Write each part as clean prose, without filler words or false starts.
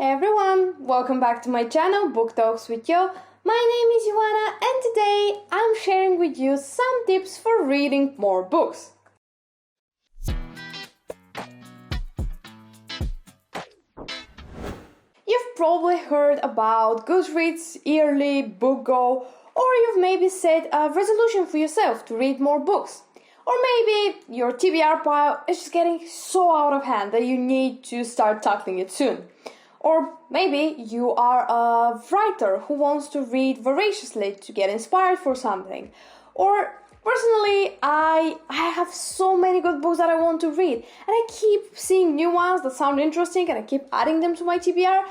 Hey everyone, welcome back to my channel, Book Talks with Yo. My name is Yoanna and today I'm sharing with you some tips for reading more books. You've probably heard about Goodreads, Yearly, Book Go, or you've maybe set a resolution for yourself to read more books. Or maybe your TBR pile is just getting so out of hand that you need to start tackling it soon. Or maybe you are a writer who wants to read voraciously to get inspired for something. Or personally, I have so many good books that I want to read, and I keep seeing new ones that sound interesting and I keep adding them to my TBR.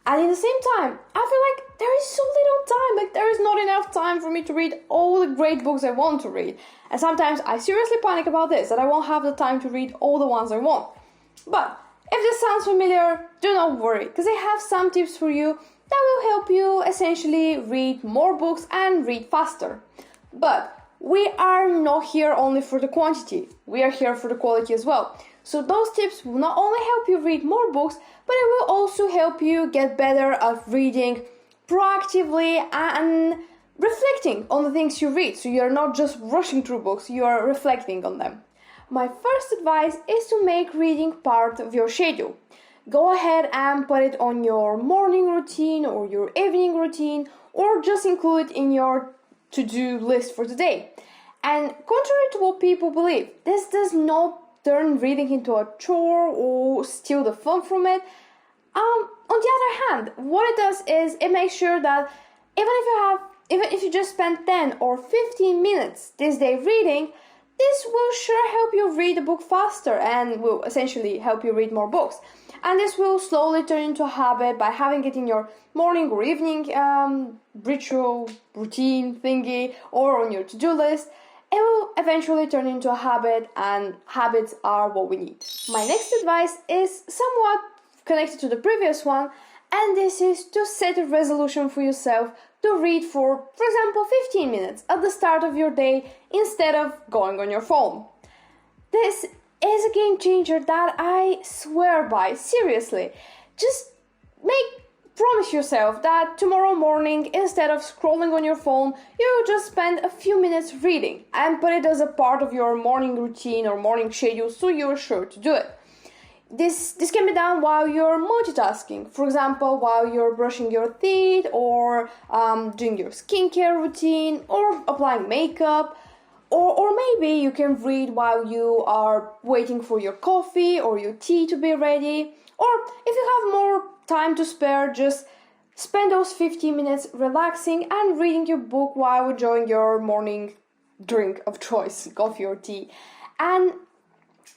And at the same time, I feel like there is so little time, like there is not enough time for me to read all the great books I want to read. And sometimes I seriously panic about this, that I won't have the time to read all the ones I want. But if this sounds familiar, do not worry, because I have some tips for you that will help you essentially read more books and read faster. But we are not here only for the quantity, we are here for the quality as well. So those tips will not only help you read more books, but it will also help you get better at reading proactively and reflecting on the things you read. So you're not just rushing through books, you are reflecting on them. My first advice is to make reading part of your schedule. Go ahead and put it on your morning routine or your evening routine, or just include it in your to-do list for the day. And contrary to what people believe, this does not turn reading into a chore or steal the fun from it. On the other hand, what it does is it makes sure that even if you just spend 10 or 15 minutes this day reading, this will sure help you read a book faster and will essentially help you read more books. And this will slowly turn into a habit by having it in your morning or evening ritual, routine thingy, or on your to-do list. It will eventually turn into a habit, and habits are what we need. My next advice is somewhat connected to the previous one, and this is to set a resolution for yourself to read for example, 15 minutes at the start of your day instead of going on your phone. This is a game changer that I swear by, seriously. Just promise yourself that tomorrow morning, instead of scrolling on your phone, you will just spend a few minutes reading and put it as a part of your morning routine or morning schedule so you're sure to do it. This can be done while you're multitasking, for example, while you're brushing your teeth or doing your skincare routine or applying makeup. Or maybe you can read while you are waiting for your coffee or your tea to be ready. Or if you have more time to spare, just spend those 15 minutes relaxing and reading your book while enjoying your morning drink of choice, coffee or tea. And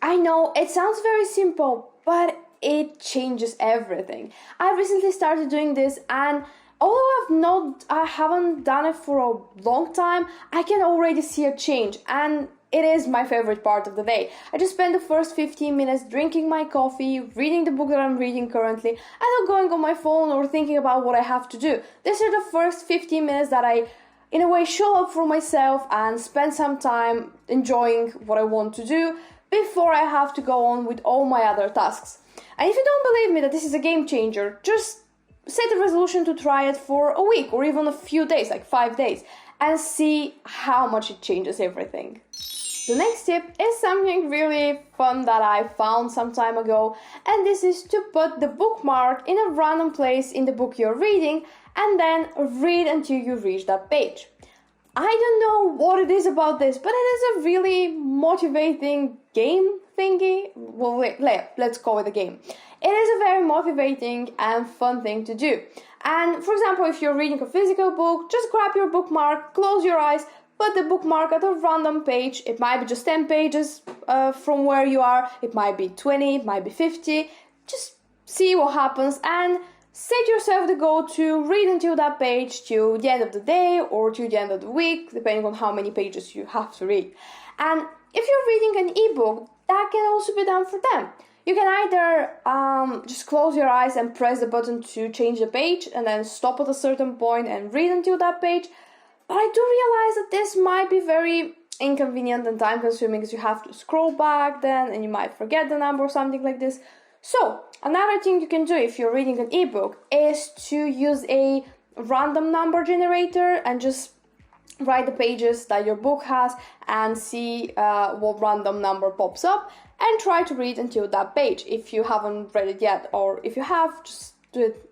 I know it sounds very simple, but it changes everything. I recently started doing this, and although I haven't done it for a long time, I can already see a change, and it is my favorite part of the day. I just spend the first 15 minutes drinking my coffee, reading the book that I'm reading currently, and not going on my phone or thinking about what I have to do. These are the first 15 minutes that I, in a way, show up for myself and spend some time enjoying what I want to do before I have to go on with all my other tasks. And if you don't believe me that this is a game changer, just set a resolution to try it for a week or even a few days, like 5 days, and see how much it changes everything. The next tip is something really fun that I found some time ago, and this is to put the bookmark in a random place in the book you're reading and then read until you reach that page. I don't know what it is about this, but it is a really motivating game thingy. Well, let's call it a game. It is a very motivating and fun thing to do. And for example, if you're reading a physical book, just grab your bookmark, close your eyes, put the bookmark at a random page. It might be just 10 pages from where you are. It might be 20, it might be 50. Just see what happens and set yourself the goal to read until that page till the end of the day or till the end of the week, depending on how many pages you have to read. And if you're reading an ebook, that can also be done for them. You can either just close your eyes and press the button to change the page and then stop at a certain point and read until that page. But I do realize that this might be very inconvenient and time consuming because you have to scroll back then and you might forget the number or something like this. So, another thing you can do if you're reading an ebook is to use a random number generator and just write the pages that your book has and see what random number pops up and try to read until that page if you haven't read it yet, or if you have, just do it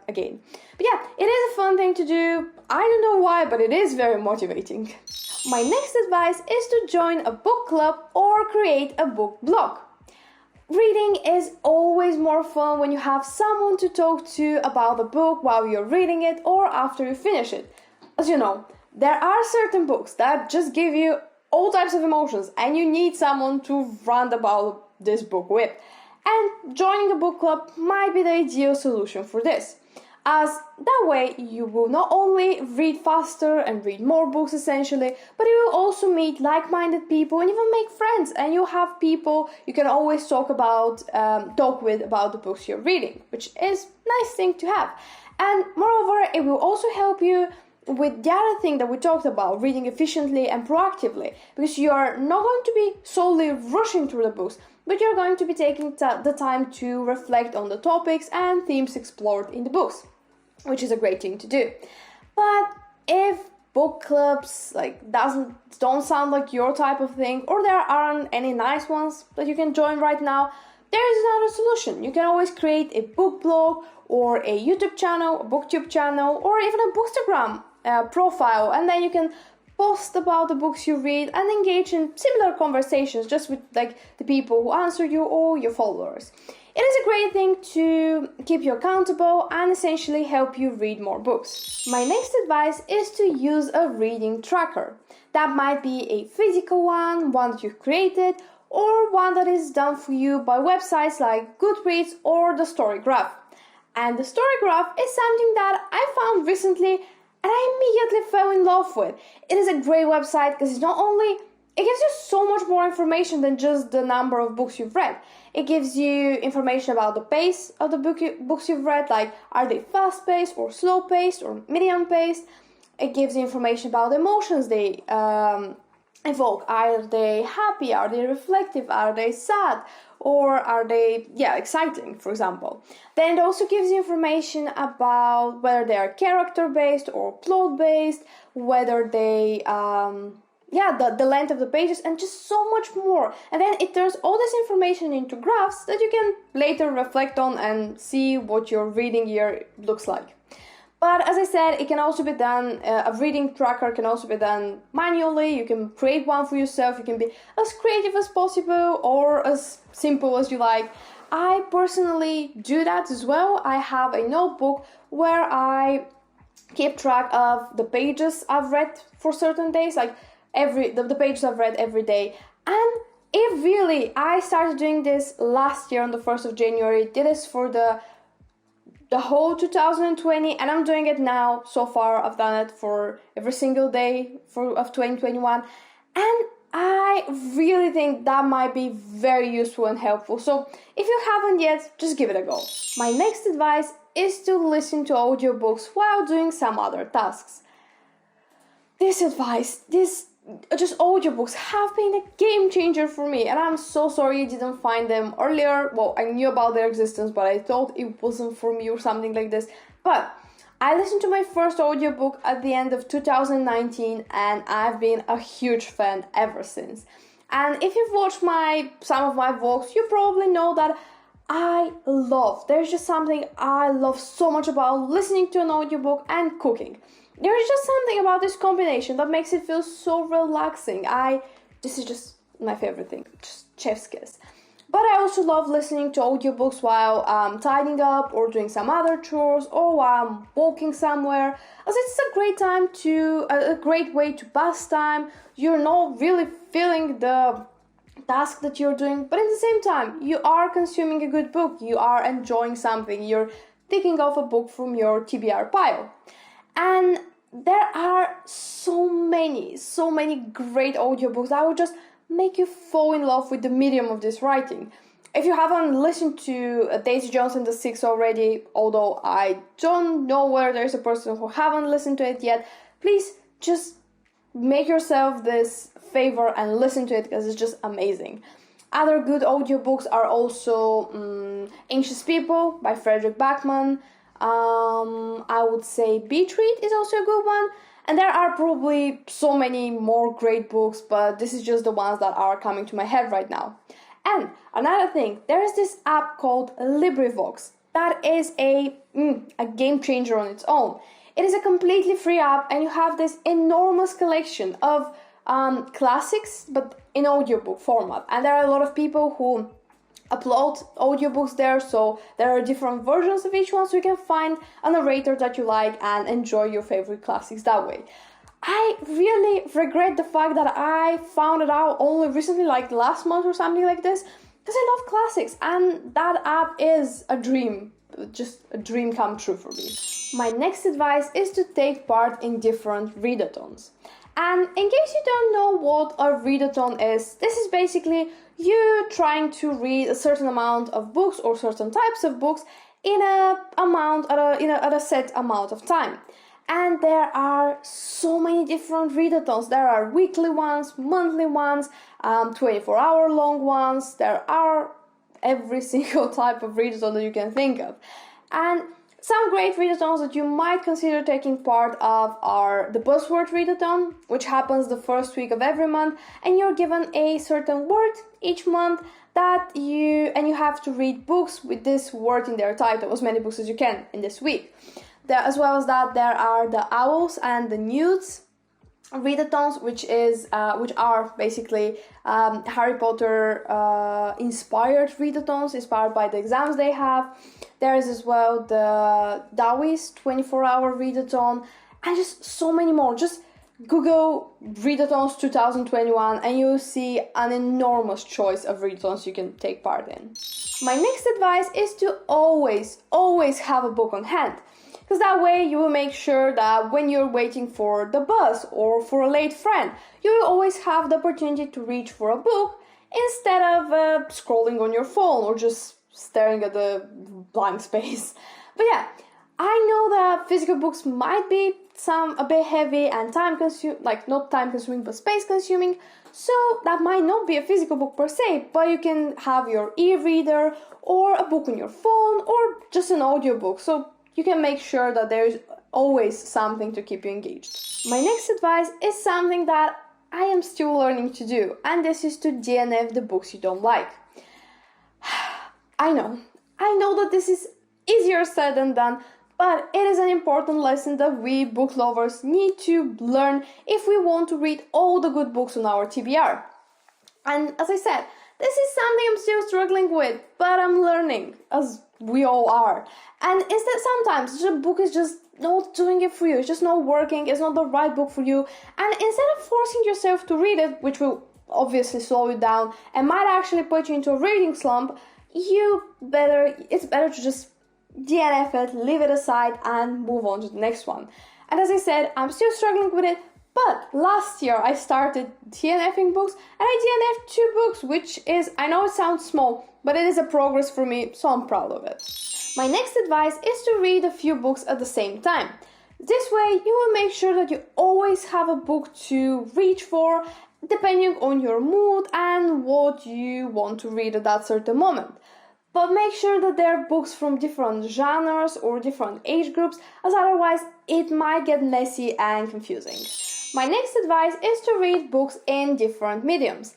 again. But yeah, it is a fun thing to do. I don't know why, but it is very motivating. My next advice is to join a book club or create a book blog. Reading is always more fun when you have someone to talk to about the book while you're reading it or after you finish it. As you know, there are certain books that just give you all types of emotions and you need someone to rant about this book with. And joining a book club might be the ideal solution for this, as that way you will not only read faster and read more books essentially, but you will also meet like-minded people and even make friends, and you'll have people you can always talk with about the books you're reading, which is a nice thing to have. And moreover, it will also help you with the other thing that we talked about, reading efficiently and proactively, because you are not going to be solely rushing through the books, but you're going to be taking the time to reflect on the topics and themes explored in the books, which is a great thing to do. But if book clubs don't sound like your type of thing, or there aren't any nice ones that you can join right now, there is another solution. You can always create a book blog or a YouTube channel, a booktube channel, or even a Bookstagram profile, and then you can post about the books you read and engage in similar conversations just with the people who answer you or your followers. It is a great thing to keep you accountable and essentially help you read more books. My next advice is to use a reading tracker. That might be a physical one that you've created, or one that is done for you by websites like Goodreads or the Storygraph. And the Storygraph is something that I found recently and I immediately fell in love with. It is a great website because it gives you so much more information than just the number of books you've read. It gives you information about the pace of the books you've read, like are they fast-paced or slow-paced or medium-paced. It gives you information about the emotions they evoke. Are they happy? Are they reflective? Are they sad? Or are they, exciting, for example? Then it also gives you information about whether they are character-based or plot-based, whether they, the length of the pages, and just so much more. And then it turns all this information into graphs that you can later reflect on and see what your reading year looks like. But as I said, it can also be done, a reading tracker can also be done manually. You can create one for yourself. You can be as creative as possible or as simple as you like. I personally do that as well. I have a notebook where I keep track of the pages I've read for certain days, the pages I've read every day. And I started doing this last year on the 1st of January, did this for the whole 2020, and I'm doing it now. So far I've done it for every single day of 2021, and I really think that might be very useful and helpful. So if you haven't yet, just give it a go. My next advice is to listen to audiobooks while doing some other tasks. Audiobooks have been a game changer for me, and I'm so sorry you didn't find them earlier. Well, I knew about their existence, but I thought it wasn't for me or something like this. But I listened to my first audiobook at the end of 2019, and I've been a huge fan ever since. And if you've watched some of my vlogs, you probably know that there's just something I love so much about listening to an audiobook and cooking. There is just something about this combination that makes it feel so relaxing. This is just my favorite thing, just chef's kiss. But I also love listening to audiobooks while I'm tidying up or doing some other chores or while I'm walking somewhere, as it's a great way to pass time. You're not really feeling the task that you're doing, but at the same time, you are consuming a good book. You are enjoying something. You're ticking off a book from your TBR pile. And there are so many great audiobooks that will just make you fall in love with the medium of this writing. If you haven't listened to Daisy Jones and the Six already, although I don't know whether there's a person who haven't listened to it yet, please just make yourself this favor and listen to it because it's just amazing. Other good audiobooks are also Anxious People by Frederick Backman. I would say Beach Read is also a good one. And there are probably so many more great books, but this is just the ones that are coming to my head right now. And another thing, there is this app called LibriVox. That is a game changer on its own. It is a completely free app, and you have this enormous collection of classics, but in audiobook format. And there are a lot of people who upload audiobooks there, so there are different versions of each one, so you can find a narrator that you like and enjoy your favorite classics that way. I really regret the fact that I found it out only recently, like last month or something like this, because I love classics, and that app is a dream, just a dream come true for me. My next advice is to take part in different readathons. And in case you don't know what a readathon is, this is basically you trying to read a certain amount of books or certain types of books at a set amount of time. And there are so many different readathons. There are weekly ones, monthly ones, 24-hour long ones. There are every single type of readathon that you can think of. And some great readathons that you might consider taking part of are the Buzzword Readathon, which happens the first week of every month, and you're given a certain word each month that you have to read books with this word in their title, as many books as you can in this week. As well as that, there are the Owls and the Newts Readathons, which are basically Harry Potter inspired readathons, inspired by the exams they have. There is as well the Dowie's 24-hour readathon, and just so many more. Just Google Readathons 2021 and you'll see an enormous choice of readathons you can take part in. My next advice is to always have a book on hand. Because that way you will make sure that when you're waiting for the bus or for a late friend, you will always have the opportunity to reach for a book instead of scrolling on your phone or just staring at the blank space. But yeah, I know that physical books might be a bit heavy and not time consuming but space consuming, so that might not be a physical book per se, but you can have your e-reader or a book on your phone or just an audiobook, so you can make sure that there's always something to keep you engaged. My next advice is something that I am still learning to do, and this is to DNF the books you don't like. I know that this is easier said than done, but it is an important lesson that we book lovers need to learn if we want to read all the good books on our TBR. And as I said, this is something I'm still struggling with, but I'm learning, as we all are. And instead, sometimes the book is just not doing it for you, it's just not working, it's not the right book for you, and instead of forcing yourself to read it, which will obviously slow you down and might actually put you into a reading slump, it's better to just DNF it, leave it aside, and move on to the next one. And as I said, I'm still struggling with it, but last year I started DNFing books, and I DNF'd 2 books, which is, I know it sounds small, but it is a progress for me, so I'm proud of it. My next advice is to read a few books at the same time. This way, you will make sure that you always have a book to reach for, depending on your mood and what you want to read at that certain moment. But make sure that there are books from different genres or different age groups, as otherwise it might get messy and confusing. My next advice is to read books in different mediums.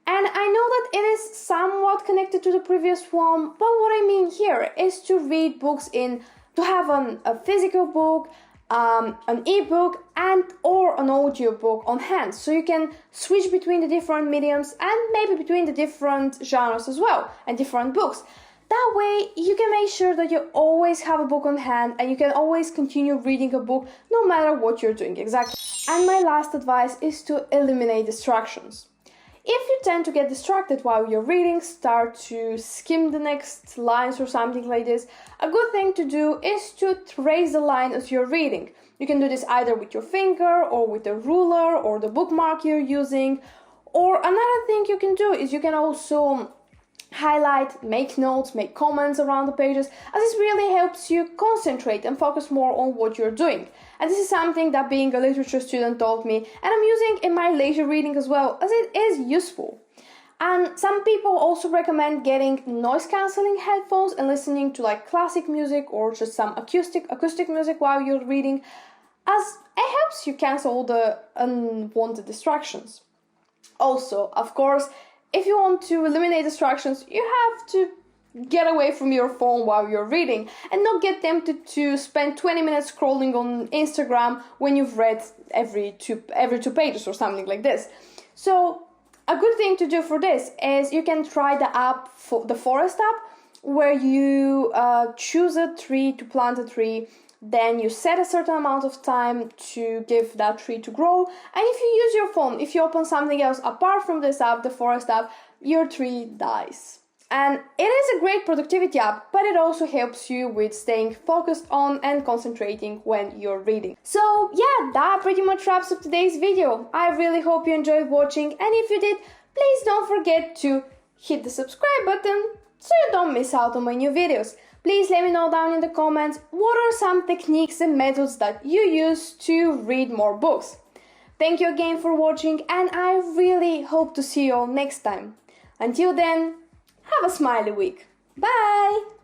And I know that it is somewhat connected to the previous one, but what I mean here is to read books to have a physical book, an ebook, or an audiobook on hand, so you can switch between the different mediums and maybe between the different genres as well and different books. That way you can make sure that you always have a book on hand and you can always continue reading a book no matter what you're doing exactly. And my last advice is to eliminate distractions. If you tend to get distracted while you're reading, start to skim the next lines or something like this, a good thing to do is to trace the line as you're reading. You can do this either with your finger or with a ruler or the bookmark you're using. Or another thing you can do is you can also highlight, make notes, make comments around the pages, as this really helps you concentrate and focus more on what you're doing. And this is something that being a literature student taught me, and I'm using in my later reading as well, as it is useful. And some people also recommend getting noise cancelling headphones and listening to like classic music or just some acoustic music while you're reading, as it helps you cancel all the unwanted distractions. Also, of course, if you want to eliminate distractions, you have to get away from your phone while you're reading and not get tempted to spend 20 minutes scrolling on Instagram when you've read every two pages or something like this. So a good thing to do for this is you can try the app, the Forest app, where you choose a tree to plant a tree, then you set a certain amount of time to give that tree to grow, and if you use your phone, if you open something else apart from this app, the Forest app, your tree dies. And it is a great productivity app, but it also helps you with staying focused on and concentrating when you're reading. So yeah, that pretty much wraps up today's video. I really hope you enjoyed watching, and if you did, please don't forget to hit the subscribe button so you don't miss out on my new videos. Please let me know down in the comments what are some techniques and methods that you use to read more books. Thank you again for watching, and I really hope to see you all next time. Until then, have a smiley week. Bye!